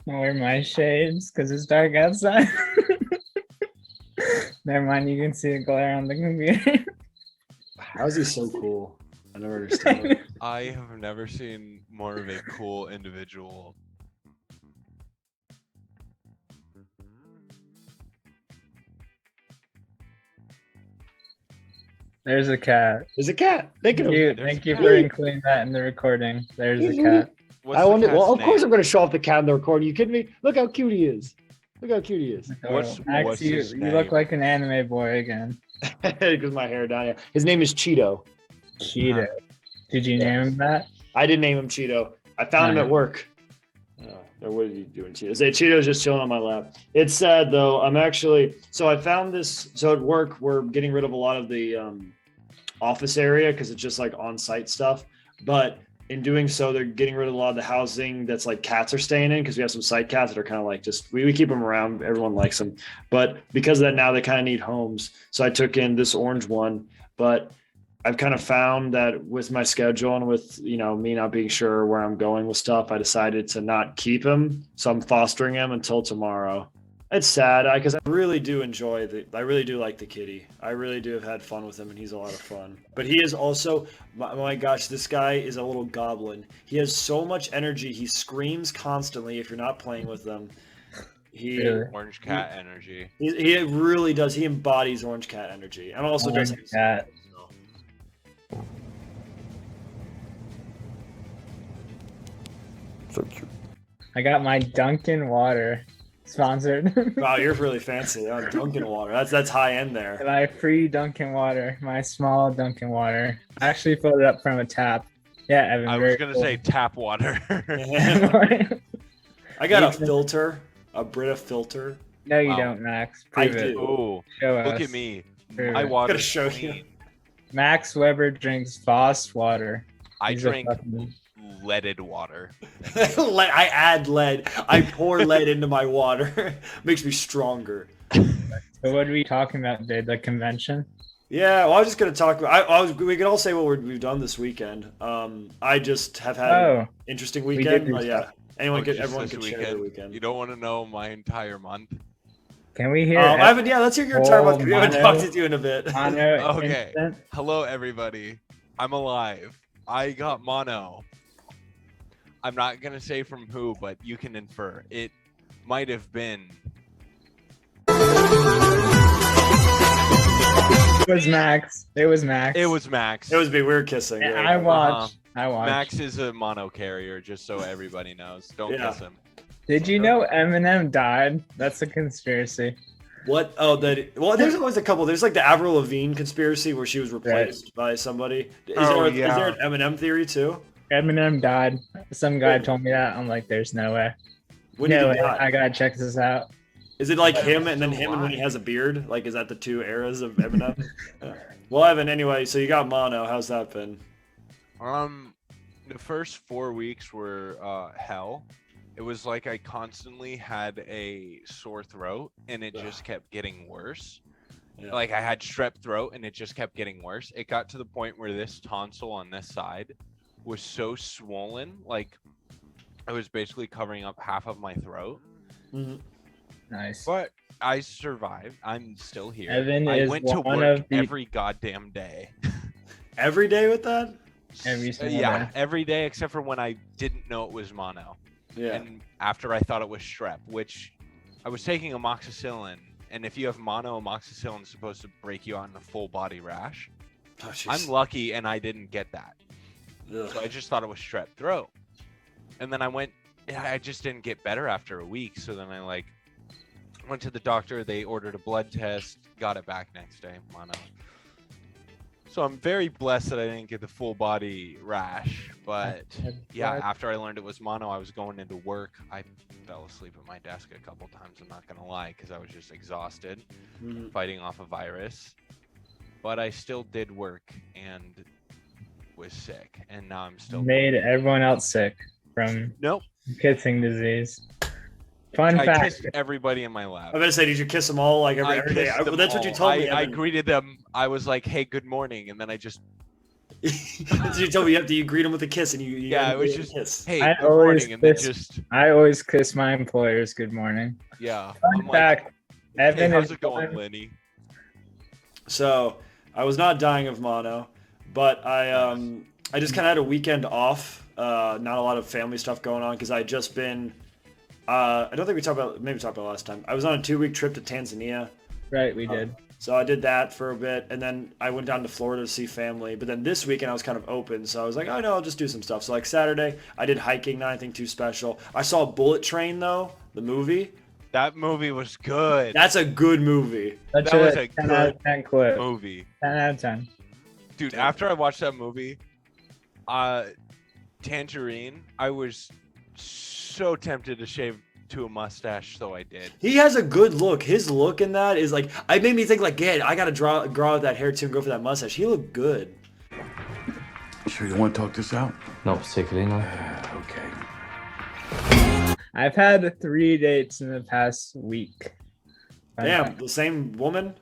I wear my shades because it's dark outside. Never mind, you can see the glare on the computer. How is he so cool? I never understand. I have never seen more of a cool individual. There's a cat. There's a cat. Thank you. Cute. There's Thank a you cat. for including that in the recording. There's a cat. What's I the wonder. cat's Well, of course I'm name? going to show off the cat in the recording. You kidding me? Look how cute he is. Look how cute he is. What's Max, you his look name? like an anime boy again. Because my hair down. Yeah. His name is Cheeto. Cheetah. Did you name him that? I didn't name him Cheeto. I found him at work. Or what are you doing, Cheeto? Say Cheeto's just chilling on my lap. It's sad though. So I found this. So at work, we're getting rid of a lot of the office area because it's just like on-site stuff. But in doing so, they're getting rid of a lot of the housing that's like cats are staying in because we have some site cats that are kind of like just we keep them around. Everyone likes them, but because of that now they kind of need homes. So I took in this orange one, but I've kind of found that with my schedule and with, me not being sure where I'm going with stuff, I decided to not keep him. So I'm fostering him until tomorrow. It's sad because I really do I really do like the kitty. I really do have had fun with him and he's a lot of fun. But he is also, my gosh, this guy is a little goblin. He has so much energy. He screams constantly if you're not playing with him. Really? Orange cat energy. He really does. He embodies orange cat energy. And also does Orange cat. So cute. I got my Dunkin' water sponsored. Wow, you're really fancy. Oh, Dunkin' water. That's high end there. My free Dunkin' water, my small Dunkin' water. I actually filled it up from a tap. Yeah, Evan. I was very gonna cool. say tap water. I got a filter, a Brita filter. No, you Wow. don't, Max. I Prove it. do. Oh, Show look us. at me. Prove My it. water Gotta is show you. clean. Max Weber drinks Voss water. I He's a drink fucking- leaded water. I add lead. I pour lead into my water. Makes me stronger. So what are we talking about, dude? The convention? Yeah, well, I was just gonna talk about. We could all say what we've done this weekend. I just have had an interesting did weekend. do But yeah, stuff. everyone Just can this share their weekend. You don't want to know my entire month. Can we hear? Let's hear your entire month. We haven't mono- talked to you in a bit. Okay. Instant? Hello, everybody. I'm alive. I got mono. I'm not gonna say from who, but you can infer. It might have been. It was Max. It was Max. It was Max. It was me. We were kissing. Yeah, Yeah, I watched. I watched. Max is a mono carrier, just so everybody knows. Don't Yeah. kiss him. Did you know Eminem died? That's a conspiracy. What? Oh, there's always a couple. There's like the Avril Lavigne conspiracy where she was replaced by somebody. Is there an Eminem theory too? Eminem died. Some guy told me that. I'm like, there's no way. When did No he way. die? I gotta check this out. Is it like him and then So him and when he why? has a beard? Like, is that the two eras of Eminem? Well, Evan, anyway, so you got mono. How's that been? The first 4 weeks were hell. It was like I constantly had a sore throat, and it just kept getting worse. Yeah. Like I had strep throat, and it just kept getting worse. It got to the point where this tonsil on this side was so swollen, like it was basically covering up half of my throat. Mhm. Nice. But I survived. I'm still here. Evan I is went to one work of the- every goddamn day. Every day with that? Every single Yeah, day. every day except for when I didn't know it was mono. Yeah. And after I thought it was strep, which I was taking amoxicillin, and if you have mono, amoxicillin is supposed to break you out in a full body rash. Oh, jeez. I'm lucky and I didn't get that. Ugh. So I just thought it was strep throat. And then I just didn't get better after a week. So then I went to the doctor, they ordered a blood test, got it back next day, mono. So I'm very blessed that I didn't get the full body rash, but yeah, after I learned it was mono, I was going into work. I fell asleep at my desk a couple times, I'm not gonna lie, because I was just exhausted Mhm. fighting off a virus. But I still did work and was sick, and now I'm still Made everyone else sick from Nope. kissing disease. Fun I fact. kissed everybody in my lab. I'm gonna say, did you kiss them all like every day? kissed Well, them that's what you all. told me. I Evan. greeted them. I was like, "Hey, good morning," and then I just That's what you told me. You greet them with a kiss, and you Yeah, it was give them a just, kiss. hey, I good morning, and then kiss, just, I always kiss my employers good morning. yeah. Fun I'm like, fact, hey, Evan how's is it going, one- Lenny? So I was not dying of mono, but I just kind of had a weekend off. Not a lot of family stuff going on because I had just been. I don't think we talked about. Maybe we talked about it last time. I was on a 2-week trip to Tanzania. Right, we did. So I did that for a bit, and then I went down to Florida to see family. But then this weekend I was kind of open, so I was like, oh no, I'll just do some stuff. So like Saturday, I did hiking, not anything too special. I saw Bullet Train though, the movie. That movie was good. That's a good movie. That's that was a 10 out good of 10 clip. movie. 10 out of 10. Dude, after I watched that movie, Tangerine, I was so tempted to shave to a mustache, so I did. He has a good look. His look in that is like, I made me think like, yeah, I gotta grow out that hair too and go for that mustache. He looked good. Sure you want to talk this out? Not particularly, no. Okay. I've had 3 dates in the past week. Damn, the same woman,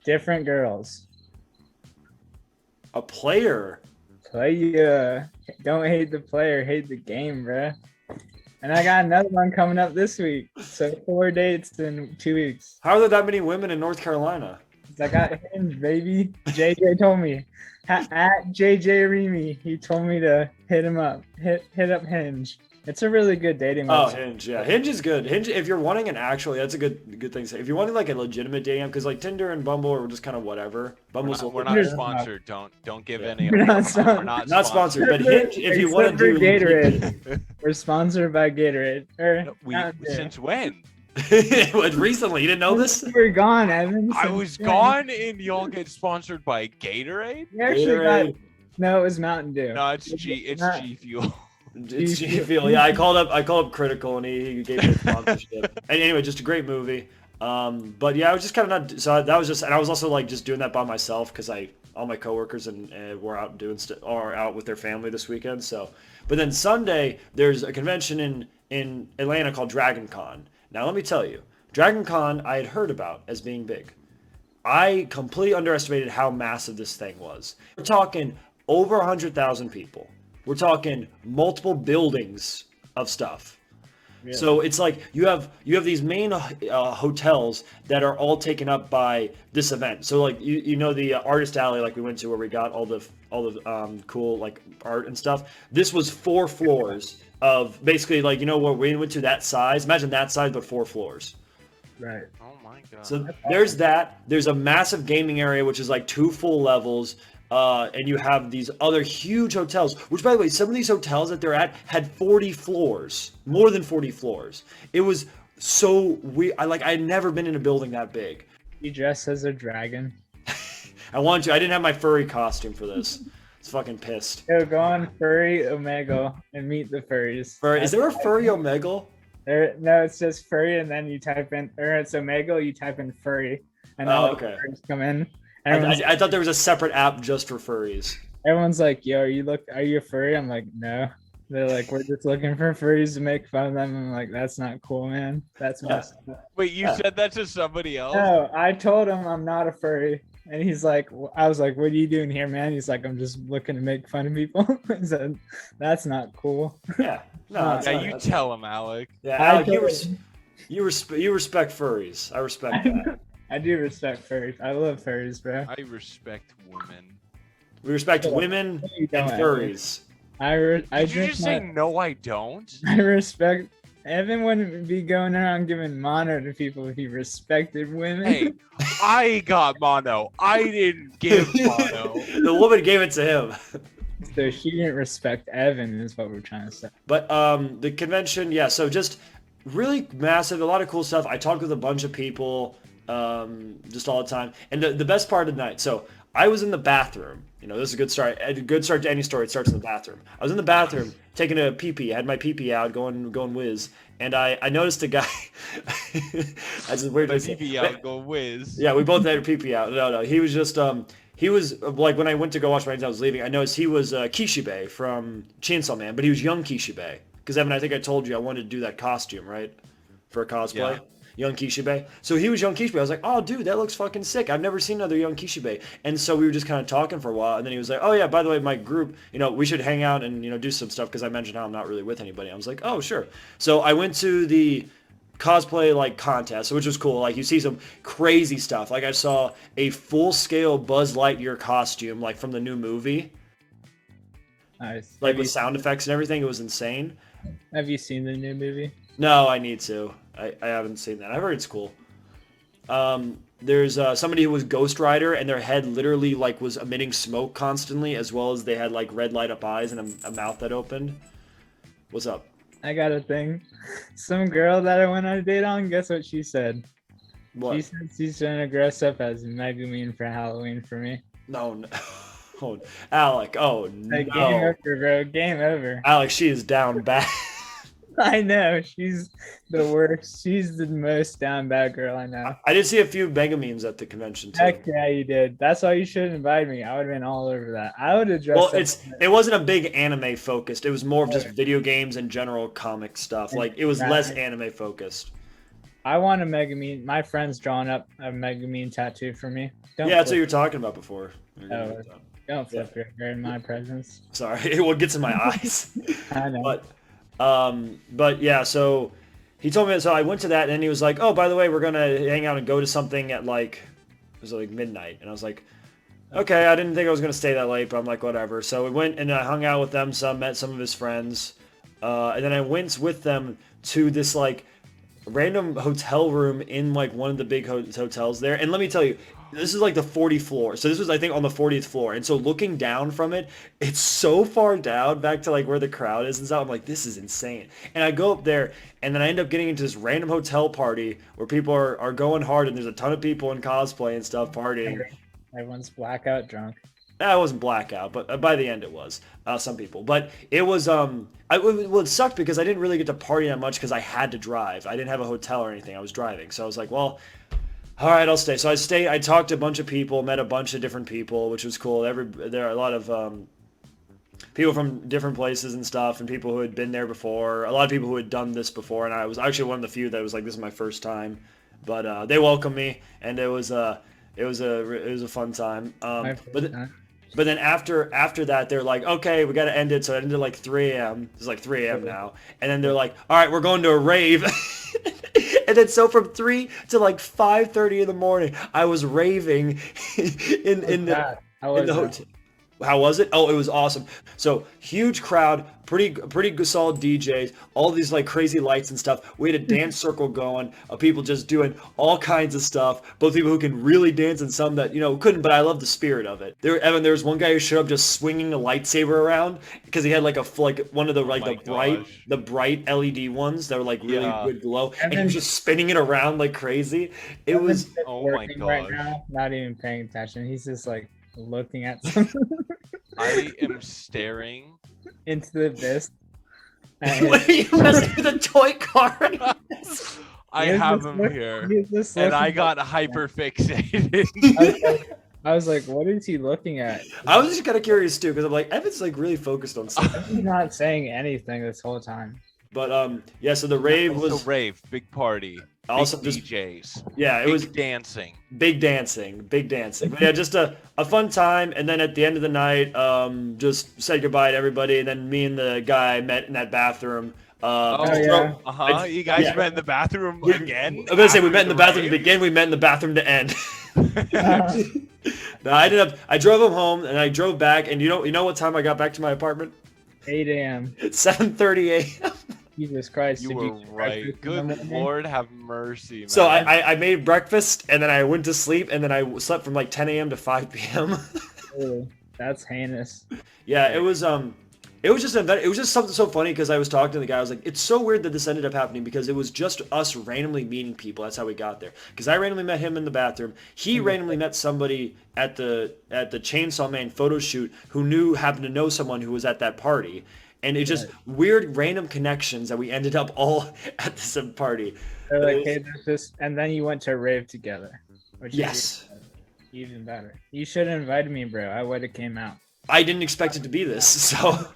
Different girls. a player. Don't hate the player, hate the game, bruh. And I got another one coming up this week. So 4 dates in 2 weeks. How are there that many women in North Carolina? I got Hinge, baby. JJ told me. At JJ Remy, he told me to hit him up. Hit up Hinge. It's a really good dating Oh, website. Hinge, yeah. Hinge is good. Hinge, if you're wanting an actually, that's a good thing to say. If you're wanting like a legitimate dating app, because like Tinder and Bumble are just kind of whatever. Bumble's We're Tinder's not not- sponsored. Don't give Yeah. any. We're not We're not sponsored, but Hinge, if you want to Except for do Gatorade. We're sponsored by Gatorade. Mountain Dew. Since when? What, recently, you didn't know this? You were gone, Evan. I Since was when? gone, and y'all get sponsored by Gatorade. We actually got. Gatorade. No, it was Mountain Dew. No, it's G Fuel. It's G Fuel. Yeah, I called up Critical and he gave me a sponsorship. And anyway, just a great movie. But yeah, I was just kind of not. So that was just, and I was also like just doing that by myself because all my coworkers and were out doing are out with their family this weekend. So, but then Sunday there's a convention in Atlanta called DragonCon. Now let me tell you, DragonCon I had heard about as being big. I completely underestimated how massive this thing was. We're talking over 100,000 people. We're talking multiple buildings of stuff. Yeah. So it's like you have these main hotels that are all taken up by this event. So like you know the artist alley like we went to where we got all the cool like art and stuff. This was 4 floors of basically like, you know what, we went to that size. Imagine that size but 4 floors. Right. Oh my god. So there's that. There's a massive gaming area which is like 2 full levels. And you have these other huge hotels, which, by the way, some of these hotels that they're at had 40 floors, more than 40 floors. It was so weird. I had never been in a building that big. You dressed as a dragon. I wanted to. I didn't have my furry costume for this. I was fucking pissed. Yo, go on Furry Omegle and meet the furries. Is there a furry Omegle? No, it's just furry, and then you type in, or it's Omegle, you type in furry, and all the okay. furries come in. I thought there was a separate app just for furries. Everyone's like, "Yo, are you a furry?" I'm like, "No." They're like, "We're just looking for furries to make fun of them." I'm like, "That's not cool, man. That's messed up." Wait, you said that to somebody else? No, I told him I'm not a furry, and he's like, I was like, "What are you doing here, man?" He's like, "I'm just looking to make fun of people." I said, "That's not cool." Yeah. No. it's Yeah, not- you that's- tell him, Alec. Yeah, I Alec, told you respect furries. I respect that. I do respect furries. I love furries, bro. I respect women. We respect women You and don't, furries. Did you just say no? I don't. I respect. Evan wouldn't be going around giving mono to people if he respected women. Hey, I got mono. I didn't give mono. The woman gave it to him. So she didn't respect Evan, is what we're trying to say. But the convention, yeah, so just really massive, a lot of cool stuff. I talked with a bunch of people just all the time. And the best part of the night, so I was in the bathroom. You know, this is a good start. A good start to any story. It starts in the bathroom. I was in the bathroom taking a pee-pee. I had my pee-pee out, going whiz. And I noticed a guy. That's just weird to say. Maybe I'll go whiz. Yeah, we both had a pee-pee out. No, he was just he was like when I went to go wash my hands, I was leaving. I noticed he was Kishibe from Chainsaw Man, but he was young Kishibe. Because Evan, I think I told you I wanted to do that costume, right, for a cosplay. Yeah. Young Kishibe. So he was Young Kishibe. I was like, oh, dude, that looks fucking sick. I've never seen another Young Kishibe. And so we were just kind of talking for a while. And then he was like, oh, yeah, by the way, my group, we should hang out and, do some stuff because I mentioned how I'm not really with anybody. I was like, oh, sure. So I went to the cosplay like contest, which was cool. Like you see some crazy stuff. Like I saw a full-scale Buzz Lightyear costume like from the new movie. Nice. Like with sound effects and everything. It was insane. Have you seen the new movie? No, I need to. I haven't seen that. I've heard it's cool. There's somebody who was Ghost Rider, and their head literally like was emitting smoke constantly, as well as they had like red light up eyes and a mouth that opened. What's up? I got a thing. Some girl that I went on a date on, guess what she said? What? She said she's trying to dress up as Megumin for Halloween for me. No. Oh, Alec. Oh Like, no. game over, bro. Game over. Alec, she is down bad. I know. She's the worst. She's the most down bad girl I know. I did see a few mega memes at the convention too. Heck yeah, you did. That's why you should invite me. I would have been all over that. I would have dressed Well, up. it wasn't a big anime focused. It was more of just video games and general comic stuff. Like it was less anime focused. I want a Megumin. My friend's drawn up a Megumin tattoo for me. Yeah, that's what you were talking about before. Oh, don't flip your hair in my presence. Sorry, what gets in my eyes. I know. But yeah, so he told me, so I went to that and then he was like, oh, by the way, we're going to hang out and go to something at like, it was like midnight. And I was like, okay, I didn't think I was going to stay that late, but I'm like, whatever. So we went and I hung out with them some, met some of his friends. And then I went with them to this like random hotel room in like one of the big hotels there. And let me tell you, this is like the 40th floor. So this was, I think, on the 40th floor. And so looking down from it, it's so far down back to like where the crowd is and stuff. I'm like, this is insane. And I go up there and then I end up getting into this random hotel party where people are going hard and there's a ton of people in cosplay and stuff partying. Everyone's blackout drunk. I wasn't blackout, but by the end it was some people. But it was it sucked because I didn't really get to party that much because I had to drive. I didn't have a hotel or anything. I was driving, so I was like, well, all right, I'll stay. So I talked to a bunch of people, met a bunch of different people, which was cool. There are a lot of people from different places and stuff, and people who had been there before. A lot of people who had done this before, and I was actually one of the few that was like, this is my first time. But they welcomed me, and it was a fun time. But then after that, they're like, okay, we got to end it. So it ended like 3 a.m. It's like 3 a.m. now. And then they're like, all right, we're going to a rave. And then so from 3 to like 5:30 in the morning, I was raving in the hotel. How was it? Oh, it was awesome. So huge crowd, pretty good solid DJs, all these like crazy lights and stuff. We had a dance circle going of people just doing all kinds of stuff. Both people who can really dance and some that couldn't. But I love the spirit of it. There was one guy who showed up just swinging a lightsaber around because he had like one of the the bright LED ones that were like really good glow, and he was just spinning it around like crazy. It was my god! Right now, not even paying attention. He's just like looking at something. I am staring into the abyss. What are you messing with a toy car? I have him here, and I got hyper fixated. I was like, what is he looking at? I was just kind of curious too, because I'm like, Evan's like really focused on something. He's not saying anything this whole time. But yeah, so the rave was big party. Also big DJs. Yeah, it was dancing. Big dancing. But yeah, just a fun time. And then at the end of the night, just said goodbye to everybody. And then me and the guy met in that bathroom. You guys met in the bathroom again? I'm gonna say we met in the bathroom to begin. We met in the bathroom to end. No, I drove him home and I drove back. And you know what time I got back to my apartment? 8 a.m. 7:30 a.m. Jesus Christ. You were right. Good Lord have mercy, man. So I made breakfast and then I went to sleep and then I slept from like 10 a.m. to 5 p.m. Oh, that's heinous. Yeah, it was just something so funny because I was talking to the guy. I was like, it's so weird that this ended up happening because it was just us randomly meeting people. That's how we got there. Because I randomly met him in the bathroom. He randomly met somebody at the Chainsaw Man photo shoot who happened to know someone who was at that party. And it's just weird random connections that we ended up all at this party. They're like, hey, there's this, and then you went to a rave together. Which yes. Is even better. You should have invited me, bro. I would have came out. I didn't expect it to be this, so.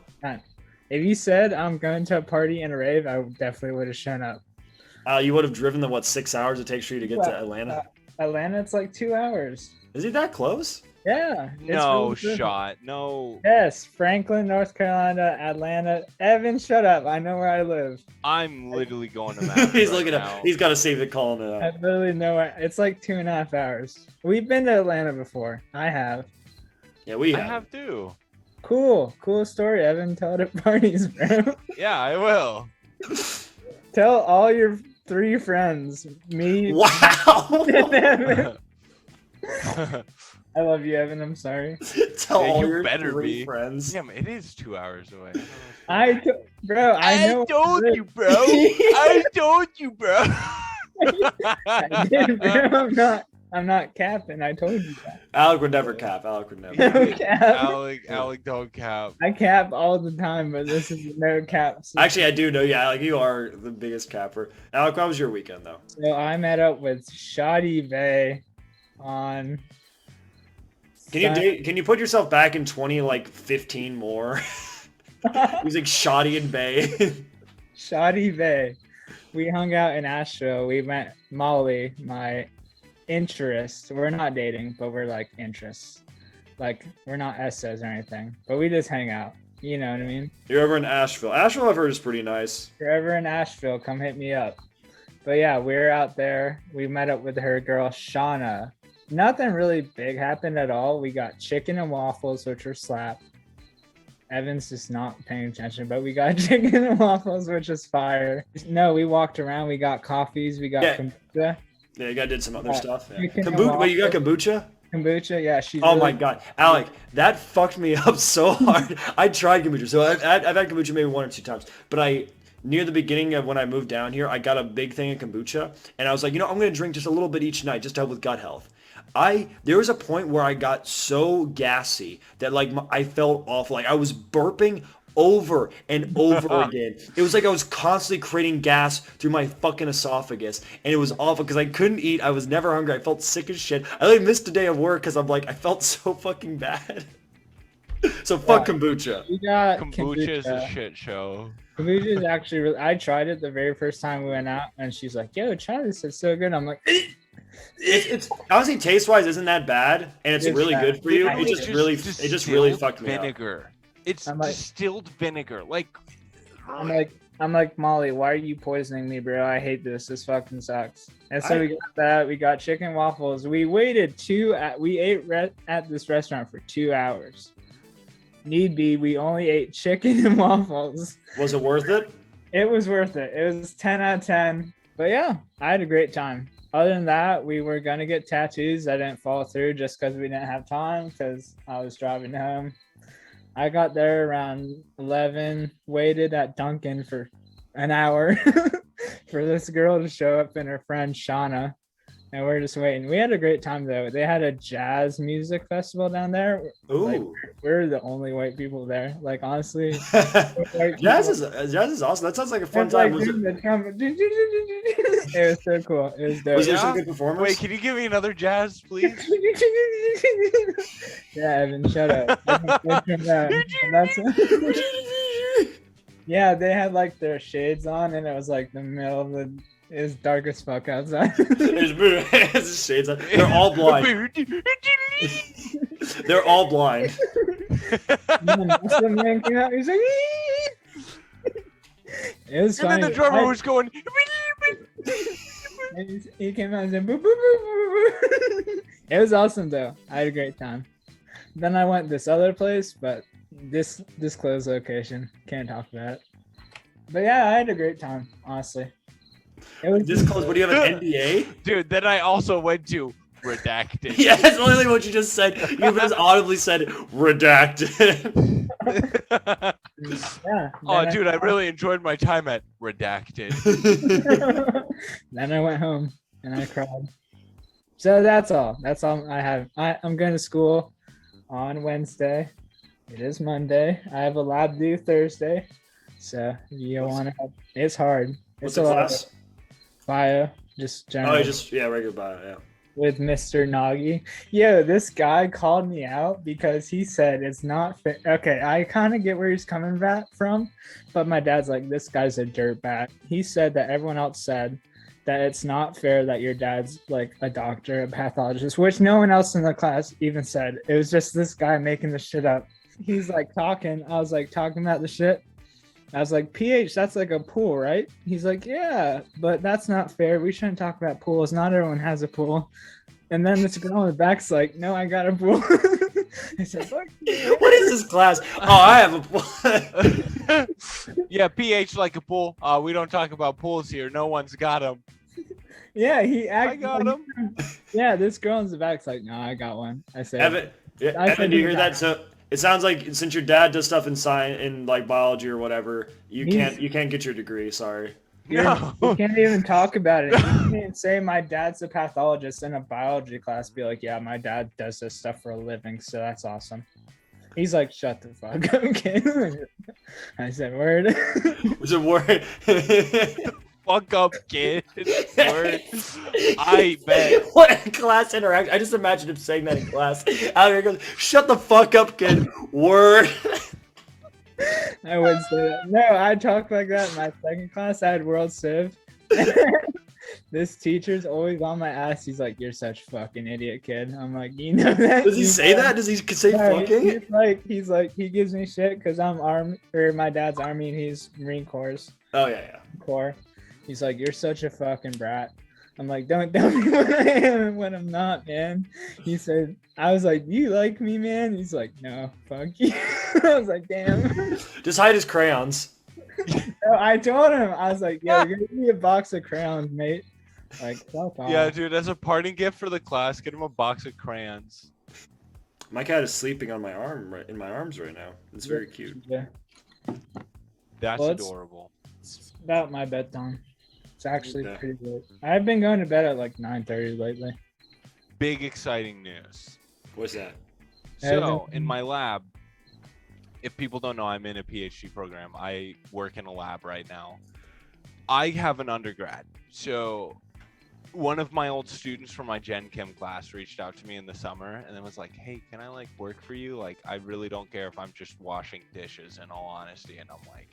If you said I'm going to a party and a rave, I definitely would have shown up. You would have driven the 6 hours it takes for you to get to Atlanta? Atlanta, it's like 2 hours. Is it that close? Yeah. it's No really good. shot. No. Yes, Franklin, North Carolina, Atlanta. Evan, shut up. I know where I live. I'm literally going to math He's right looking now. at. He's got to save it, calling it I out. literally know where. It's like 2.5 hours. We've been to Atlanta before. I have. Yeah, we I have. have too. Cool story, Evan. Tell it at parties, bro. Yeah, I will. Tell all your 3 friends. Me, Wow. and Evan. I love you, Evan. I'm sorry. Tell Yeah, all you your better 3 be. friends. Damn, it is 2 hours away. Bro, I know. told you, bro. I told you, bro. I did, bro. I'm not capping. I told you that. Alec would never cap. Alec would never. No cap. Alec, don't cap. I cap all the time, but this is no cap. Actually, I do know. Yeah, Alec, you are the biggest capper. Alec, how was your weekend though? So I met up with Shoddy Bay on. Can you put yourself back in 15 more? He's like Shoddy and Bay. Shoddy Bay. We hung out in Asheville. We met Molly, my interest. We're not dating, but we're like interests. Like we're not SOs or anything, but we just hang out. You know what I mean? You're over in Asheville. Asheville, I've heard, is pretty nice. If you're ever in Asheville, come hit me up. But yeah, we're out there. We met up with her girl, Shauna. Nothing really big happened at all. We got chicken and waffles, which were slap. Evan's just not paying attention, but we got chicken and waffles, which is fire. No, we walked around. We got coffees. We got kombucha. Yeah, you guys did some other stuff. Yeah. chicken and Kombucha, wait, you got waffles. kombucha? Kombucha, yeah. She's Oh really- my god, Alec, that fucked me up so hard. I tried kombucha, so I've had kombucha maybe 1 or 2 times, but near the beginning of when I moved down here, I got a big thing of kombucha, and I was like, I'm gonna drink just a little bit each night just to help with gut health. There was a point where I got so gassy that I felt awful. Like I was burping over and over again. It was like I was constantly creating gas through my fucking esophagus, and it was awful because I couldn't eat. I was never hungry. I felt sick as shit. I missed a day of work because I felt so fucking bad. So fuck kombucha. We got Kombucha is a shit show. Kombucha is actually really. I tried it the very first time we went out, and she's like, "Yo, try this. It's so good." I'm like, It's honestly taste-wise isn't that bad, and it's really good for you. It just really fucked me up. Vinegar. It's I'm like- distilled vinegar. I'm like, Molly, why are you poisoning me, bro? I hate this. This fucking sucks. And so we got that. We got chicken waffles. We waited we ate at this restaurant for 2 hours. Need be, we only ate chicken and waffles. Was it worth it? It was worth it. It was 10 out of 10. But yeah, I had a great time. Other than that, we were going to get tattoos. I didn't follow through just because we didn't have time because I was driving home. I got there around 11, waited at Dunkin' for an hour for this girl to show up and her friend Shauna. And we're just waiting. We had a great time though. They had a jazz music festival down there. Ooh. We're the only white people there. Like honestly, Jazz is awesome. That sounds like a fun time. Was it was so cool. It was dope. was there some good performers? Wait, can you give me another jazz, please? Yeah, Evan, shut up. Yeah, they had like their shades on, and it was like the middle of the. It was dark as fuck outside. There's shades on. They're all blind. They're all blind. The man came out. He was like, it was And funny. then the drummer was going. And he came out and said, boo, boo, boo, boo, boo. It was awesome though. I had a great time. Then I went this other place, but this closed location. Can't talk about it. But yeah, I had a great time, honestly. It was This close. What do you have an NDA? Dude, then I also went to redacted. Yeah, that's literally what you just said. You just audibly said redacted. Yeah. Oh, dude, I really enjoyed my time at redacted. Then I went home and I cried. So that's all. That's all I have. I'm going to school on Wednesday. It is Monday. I have a lab due Thursday. So if you want to, it's hard. What's It's the a lot class? of bio, just general. Oh, regular bio, yeah. With Mr. Nagi. Yo, this guy called me out because he said it's not fit. Okay, I kind of get where he's coming from, but my dad's like, this guy's a dirtbag. He said that everyone else said that it's not fair that your dad's like a doctor, a pathologist, which no one else in the class even said. It was just this guy making the shit up. He's like talking. I was like talking about the shit. I was like, PH, that's like a pool, right? He's like, yeah, but that's not fair. We shouldn't talk about pools. Not everyone has a pool. And then this girl in the back's like, no, I got a pool. I said, fuck you. What is this class? Oh, I have a pool. Yeah, PH like a pool. We don't talk about pools here. No one's got them. Yeah, he I acted got like, him. yeah, this girl in the back's like, no, I got one. I said, Evan, Evan, do you hear that? So it sounds like since your dad does stuff in science, in like biology or whatever, you can't get your degree. Sorry. No. You can't even talk about it. You can't even say my dad's a pathologist in a biology class. Be like, yeah, my dad does this stuff for a living, so that's awesome. He's like, shut the fuck up, kid. I said, word. Was it word? Fuck up, kid. Word. I bet. What a class interaction. I just imagine him saying that in class. Out here goes, shut the fuck up, kid. Word. I would say that. No, I talk like that in my second class. I had World Civ. This teacher's always on my ass. He's like, you're such a fucking idiot, kid. I'm like, you know that? Does he say that? Does he say fucking? He's like, he gives me shit because I'm Army, or my dad's Army and he's Marine Corps. Oh, yeah. Corps. He's like, you're such a fucking brat. I'm like, don't tell me what I am and what I'm not, man. He said, I was like, you like me, man? He's like, no, fuck you. I was like, damn. Just hide his crayons. So I told him, I was like, yo, give me a box of crayons, mate. Like, fuck off. Yeah, dude, as a parting gift for the class, get him a box of crayons. My cat is sleeping on my arm, in my arms right now. It's very cute. Yeah. That's adorable. It's about my bedtime. It's actually pretty good. I've been going to bed at like 9:30 lately. Big exciting news. What's that? So, in my lab, if people don't know, I'm in a PhD program. I work in a lab right now. I have an undergrad. So, one of my old students from my Gen Chem class reached out to me in the summer and then was like, hey, can I like work for you? Like, I really don't care if I'm just washing dishes, in all honesty. And I'm like,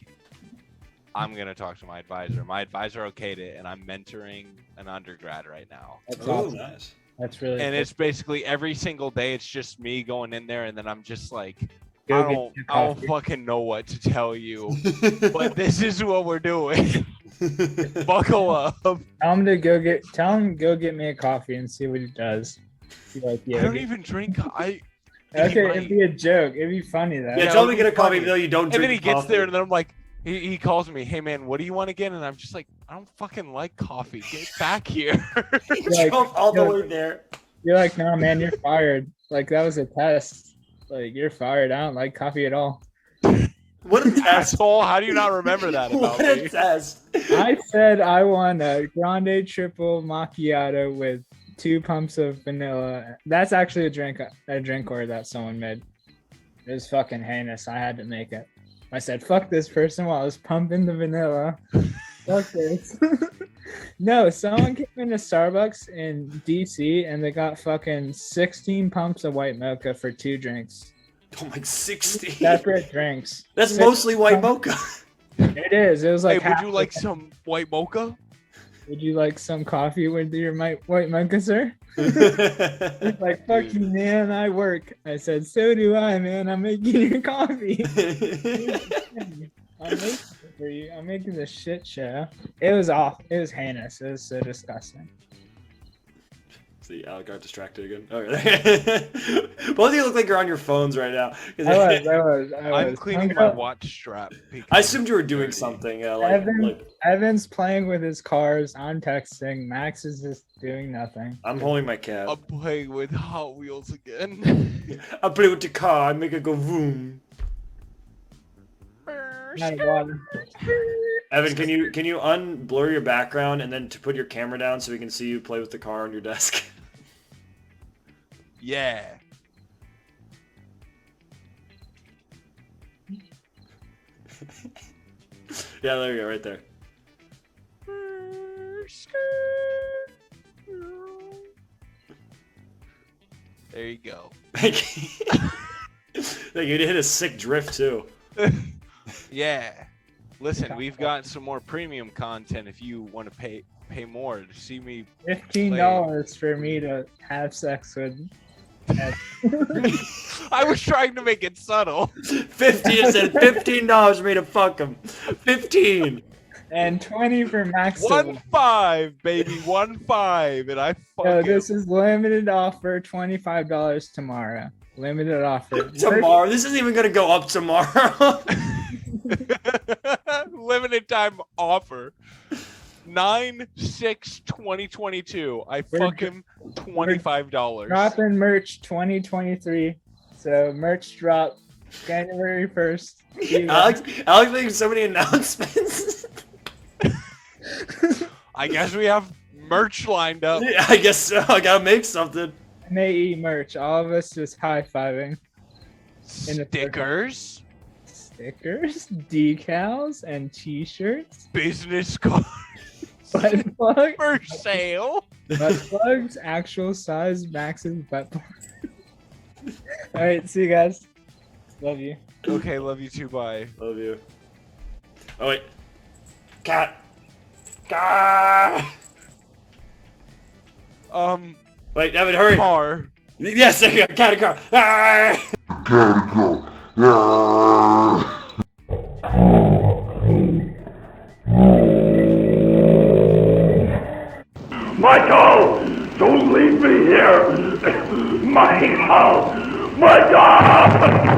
I'm going to talk to my advisor. My advisor okayed it, and I'm mentoring an undergrad right now. That's Oh, awesome. nice. That's really And cool. it's basically every single day, it's just me going in there, and then I'm just like, Go I get don't your coffee. fucking know what to tell you, but this is what we're doing. Buckle up. Tell him go get me a coffee and see what he does. Be like, yeah, I don't even drink. okay, it'd be a joke. It'd be funny though. Yeah, Yeah, tell it'll me to get be a coffee funny. though you don't And drink then he gets coffee. there, and then I'm like, he calls me, hey man, what do you want again? And I'm just like, I don't fucking like coffee. Get back here. He Like, drove all the yeah. way there. You're like, no, man, you're fired. Like that was a test. Like you're fired. I don't like coffee at all. What a test. Asshole, how do you not remember that about What a me? test. I said I want a grande triple macchiato with 2 pumps of vanilla. That's actually a drink order that someone made. It was fucking heinous. I had to make it. I said, fuck this person while I was pumping the vanilla. Fuck this. No, someone came into Starbucks in DC and they got fucking 16 pumps of white mocha for 2 drinks. Oh my, 60. Separate drinks. That's mostly white mocha. It is. It was like, Hey, would half you like the- some white mocha? Would you like some coffee with your white mocha, sir? He's like, fuck you, man. I work. I said, so do I, man. I'm making your coffee. I'm making it for you. I'm making this shit show. It was off. It was heinous. It was so disgusting. See, Alec got distracted again. Okay. Both of you look like you're on your phones right now. I was. I'm cleaning my watch strap. I assumed you were doing something. Evan's playing with his cars. I'm texting. Max is just doing nothing. I'm holding my cat. I'm playing with Hot Wheels again. I play with the car. I make it go vroom. Out of water. Evan, can you unblur your background and then to put your camera down so we can see you play with the car on your desk? Yeah. Yeah, there you go, right there. There you go. Thank you. You hit a sick drift too. Yeah. Listen, we've got some more premium content if you want to pay more to see me. $15 for me to have sex with. I was trying to make it subtle. 50. It said $15 for me to fuck him. 15. And 20 for Max. 1.5, baby, 1.5, and I fuck No, him. this is limited offer, $25 tomorrow. Limited offer. Tomorrow. This isn't even gonna go up tomorrow. Limited time offer. 9/6/2022. I fuck him $25. Dropping merch 2023. So merch drop January 1st. Alex making so many announcements. I guess we have merch lined up. Yeah, I guess so. I gotta make something. MAE merch. All of us just high-fiving. Stickers, Stickers, decals, and t-shirts. business cards Butt plug. for sale. Butt plugs, actual size Max's butt plug. All right, see you guys. Love you. Okay, love you too. Bye. Love you. Oh wait. Cat. Cat. Wait, Evan, hurry. Car. Yes, there you go. Cat and car. Ah! Michael, don't leave me here. My house. Michael!